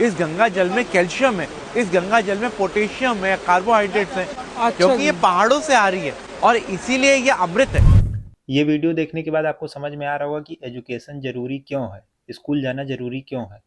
इस गंगा जल में कैल्शियम है, इस गंगा जल में पोटेशियम है, कार्बोहाइड्रेट्स हैं, अच्छा क्योंकि ये जी। पहाड़ों से आ रही है और इसीलिए ये अमृत है। ये वीडियो देखने के बाद आपको समझ में आ रहा होगा कि एजुकेशन ज़रूरी क्यों है, स्कूल जाना ज़रूरी क्यों है।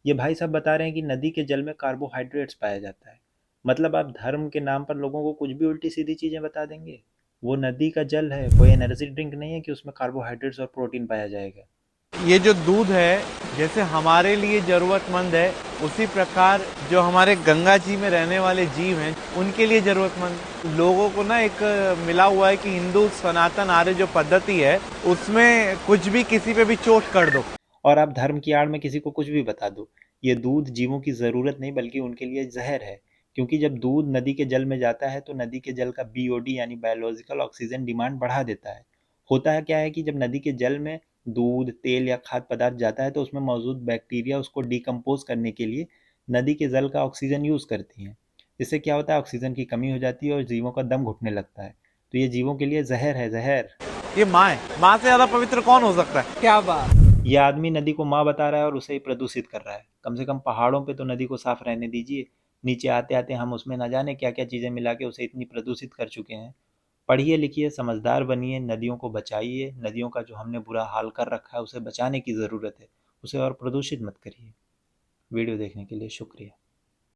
ये भाई साहब बता रहे हैं कि नदी के जल में कार्बोहाइड्रेट्स पाया जाता है। मतलब आप धर्म के नाम पर लोगों को कुछ भी उल्टी सीधी चीज़ें बता देंगे। वो नदी का जल है, कोई एनर्जी ड्रिंक नहीं है कि उसमें कार्बोहाइड्रेट्स और प्रोटीन पाया जाएगा। ये जो दूध है, जैसे हमारे लिए ज़रूरतमंद है, उसी प्रकार जो हमारे गंगा जी में रहने वाले जीव हैं उनके लिए ज़रूरतमंद। लोगों को ना एक मिला हुआ है कि हिंदू सनातन आर्य जो पद्धति है उसमें कुछ भी किसी पे भी चोट कर दो। और आप धर्म की आड़ में किसी को कुछ भी बता दो। ये दूध जीवों की ज़रूरत नहीं बल्कि उनके लिए जहर है। क्योंकि जब दूध नदी के जल में जाता है तो नदी के जल का बीओडी यानी बायोलॉजिकल ऑक्सीजन डिमांड बढ़ा देता है। होता है क्या है कि जब नदी के जल में दूध तेल या खाद्य पदार्थ जाता है तो उसमें मौजूद बैक्टीरिया उसको डिकम्पोज करने के लिए नदी के जल का ऑक्सीजन यूज़ करती हैं। इससे क्या होता है, ऑक्सीजन की कमी हो जाती है और जीवों का दम घुटने लगता है। तो ये जीवों के लिए जहर है, जहर। ये माँ है, माँ से ज़्यादा पवित्र कौन हो सकता है। क्या बात। ये आदमी नदी को माँ बता रहा है और उसे ही प्रदूषित कर रहा है। कम से कम पहाड़ों पे तो नदी को साफ रहने दीजिए। नीचे आते आते हम उसमें ना जाने क्या क्या चीज़ें मिला के उसे इतनी प्रदूषित कर चुके हैं। पढ़िए लिखिए, समझदार बनिए, नदियों को बचाइए। नदियों का जो हमने बुरा हाल कर रखा है उसे बचाने की ज़रूरत है। उसे और प्रदूषित मत करिए। वीडियो देखने के लिए शुक्रिया।